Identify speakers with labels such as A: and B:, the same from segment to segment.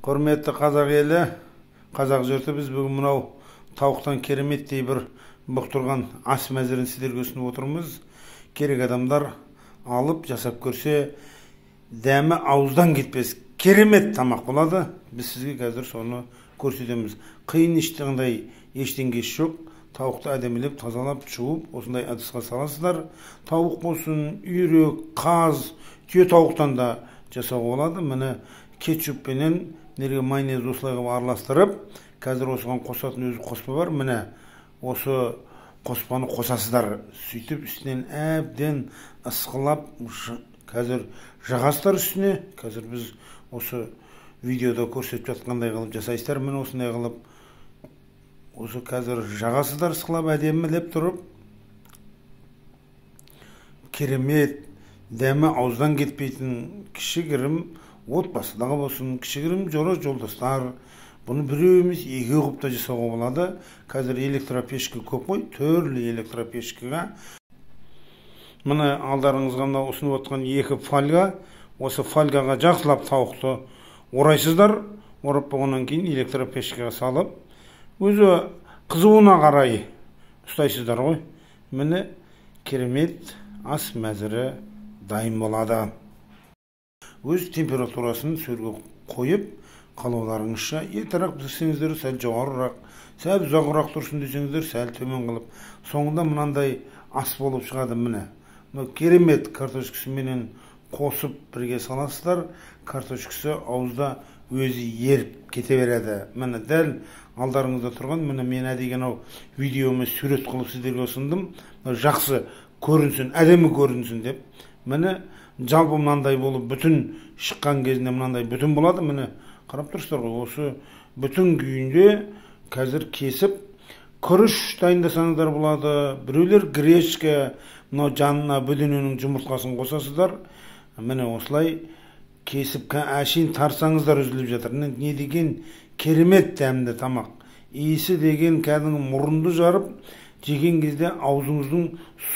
A: Hürmetli Kazak eli, Kazak jurtu biz bugün mынау tavuktan кереметтей bir бұқтырған ас мәзірін сіздерге ұсынып отырмыз. Керек адамдар алып жасап көрсе, дәмі ауыздан кетпес. Керемет тамақ болады. Біз сізге қазір соны көрсетеміз. Қиын ештеңе жоқ. Тауықты әдемілеп, тазалап, жуып, осындай ыдысқа саласыздар. Тауық болсын, үйрек, қаз, түйе тауықтан да жасауға болады. Міне кетчуппенен майонез осылай қылып араластырып, қазір осыған қосатын өзі қоспа бар. Міне осы қоспаны қосасыздар. Сөйтіп үстінен әбден ысқылап, қазір жағасыздар үстіне. Қазір біз осы видеода көрсетіп жатқандай қылып жасайсыздар. Міне осындай қылып осы қазір жағасыздар, ысқылап әдемілеп тұрып. Керемет, дәмі ауыздан кетпейтін кішігірім отбасыдағы болсын, кішігірім жолдастар. Бұны біреу емес, екі қылып та жасауға болады. Қазір электропешка көп қой, түрлі электропешкаға. Мына алдарыңызға ұсынып отқан екі фольга. Осы фольгаға жақсылап тауықты орайсыздар. Орап болғаннан кейін электропешкаға салып, өзі қызуына қарай ұстайсыздар ғой. Міне керемет ас мәзірі дайын болады. Өз температурасын сөрге қойып, қалауларыңызша ертерек пісірсеңіздер, сәл жоғарырақ, сәл ұзағырақ тұрсын десеңіздер, сәл төмен қылып, соңында мынандай ас болып шығады. Міне керемет картошкасымен қосып бірге саласыздар. Картошкасы ауызда өзі еріп кете береді. Міне дәл алдарыңызда тұрған, міне мен әдеген видеоны сурет қылып сіздерге ұсындым. Жақсы көрінсін, әдемі көрінсін деп. Міне жалпы мынандай болып бүтін шыққан кезінде мынандай бүтін болады. Міне қарап тұрсыздар ғой, осы бүтін күйінде қазір кесіп күріш дайындасаңыздар болады. Біреулер гречка, мынау жанына бөдененің жұмыртқасын қосасыздар. Міне осылай кесіп әшейін тарсаңыздар үзіліп жатыр. Не деген керемет дәмді тамақ. Иісі деген кәдімгі мұрынды жарып, жеген кезде аузыңыздың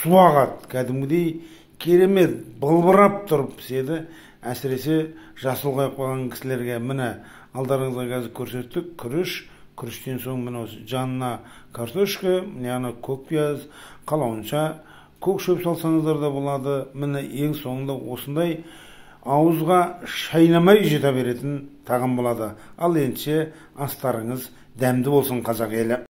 A: су ағады. Кәдімгідей керемет былбырап тұрып піседі. Әсіресе жасыл қойып қойған кісілерге міне алдарыңызға қазір көрсеттік. Күріштен соң міне осы жанына картошка, яғни көк пияз, қалауынша көк шөп салсаңыздар да болады. Міне ең соңында осындай ауызға шайнамай жете беретін тағам болады. Ал ендеше астарыңыз дәмді болсын, қазақ елі.